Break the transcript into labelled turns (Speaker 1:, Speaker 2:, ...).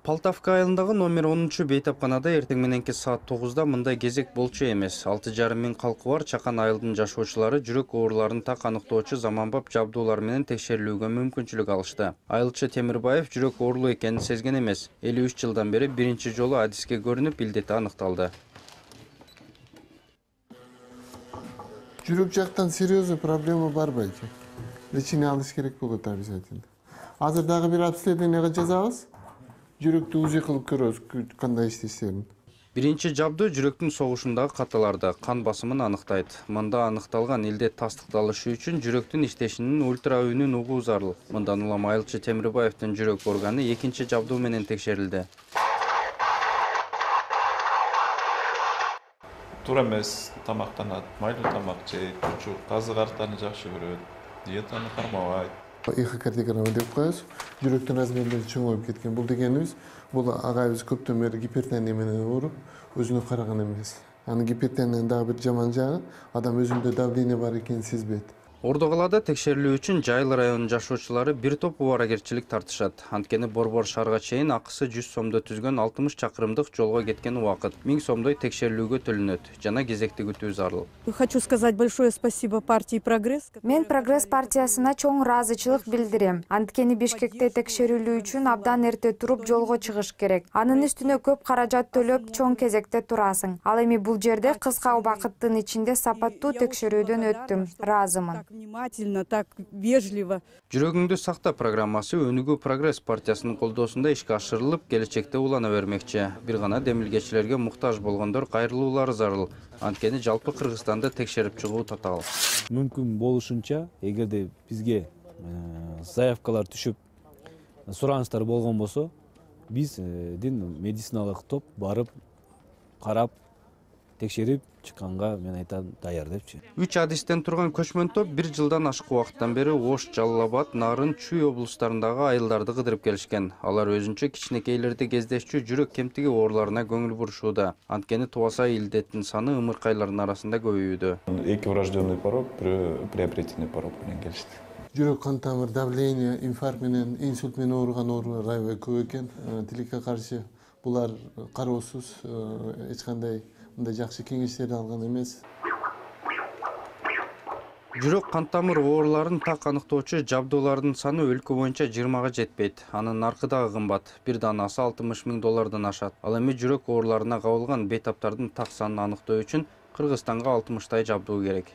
Speaker 1: Полтавка айылындагы номер 10 бейтапканада эртең мененки саат 9-да мындай кезек болчу эмес. 6,5 миң калкы бар Чакан айылдын жашоочулары жүрөк ооруларын так аныктоочу заманбап жабдуулар менен текшерилүүгө мүмкүнчүлүк алышты. Айылчы Темирбаев жүрөк оорулуу экенин сезген эмес. 53 жылдан бери биринчи жолу адиске көрүнүп, илдети аныкталды.
Speaker 2: Жүрөк жактан серьезный проблема бар байке. Лечение алыш керек болот обязательно. Азыр дагы бир обследованияга жазабыз. Жүрөктү УЗИ кылып көрөбүз кандай иштештерин.
Speaker 1: Биринчи жабдуу жүрөктүн согушундагы каталарды, кан басымын аныктайт. Мында аныкталган илдет тастыкталышы үчүн жүрөктүн иштешинин ультра үнүн угуу зарыл. Мындан улам айылчы Темирбаевдин жүрөк органы экинчи жабдуу менен текшерилди.
Speaker 3: Туура эмес, тамактанат, майлуу тамак жейт, чучук, тазы картаны жакшы көрөт, диетаны кармабайт.
Speaker 2: Эхокардиограмма деп коебуз. Жүрөктүн размерлери чоңоюп кеткен. Бул дегенибиз, бул агайыбыз көптөн бери гипертония менен ооруп, өзүнө караган эмес. Анын гипертонияның дагы бир жаман жагы, адам өзүндө давление бар экенин сезбейт.
Speaker 1: Ордоголада текшерилүү үчүн Жайыл районунун жашоочулары бир топ убаракерчилик тартышат. Анткени Борбор шаарга чейин акысы 100 сомдо түзгөн 60 чакырымдык жолго кеткен убакыт 1000 сомдой текшерилүүгө төлөнөт. Жана кезекти күтүү зарыл.
Speaker 4: Хочу сказать большое спасибо партии «Прогресс».
Speaker 5: Мен Прогресс партиясына чоң ыраазычылык билдирем. Анткени Бишкекте текшерилүү үчүн абдан эрте туруп жолго чыгыш керек. Анын үстүнө көп каражат төлөп, чоң кезекте турасың. Ал эми бул жерде кыска убакыттын ичинде сапаттуу текшерүүдөн өттүм. Ыраазымын.
Speaker 4: Внимательно, так вежливо.
Speaker 1: Жүрөгүңдү сакта программасы Өнүгүү Прогресс партиясынын колдоосунда ишке ашырылып, келечекте улана бермекчи. Бир гана демилгечилерге муктаж болгондор кайрылуулары зарыл. Анткени жалпы Кыргызстанды текшерип чыгуу татаал.
Speaker 6: Мүмкүн болушунча, эгерде бизге заявкалар түшүп, суранычтар болгон болсо, биздин медициналык топ барып, карап, текшерип чыкканга мен айтам даяр депчи.
Speaker 1: 3 адистен турган көчмөн топ 1 жылдан ашык убакыттан бери Ош, Жалал Абад, Нарын, Чүй облустарындагы айылдарды кыдырып келишкен. Алар өзүнчө кичинекейлерди кездешчү жүрөк кемтиги ооруларына көңүл бурушууда. Анткени тубаса илдеттин саны ымыркайлардын арасында көбөйүүдө.
Speaker 3: Эки врожденный порог, приобретенный порог менен келишти.
Speaker 2: Жүрөк кан тамыр давление, инфаркт менен, инсульт менен ооруган оорулар аябай көп экен. Тилекке каршы булар кароосуз эч кандай мындай жакшы кеңештерди алган эмес.
Speaker 1: Жүрөк кан тамыр ооруларын так аныктоочу жабдуулардын саны өлкө боюнча 20га жетпейт. Анын наркы дагы кымбат. Бир данасы 60 миң доллардан ашат. Ал эми жүрөк ооруларына кабылган бейтаптардын так санын аныктоо үчүн Кыргызстанга 60 жабдуу керек.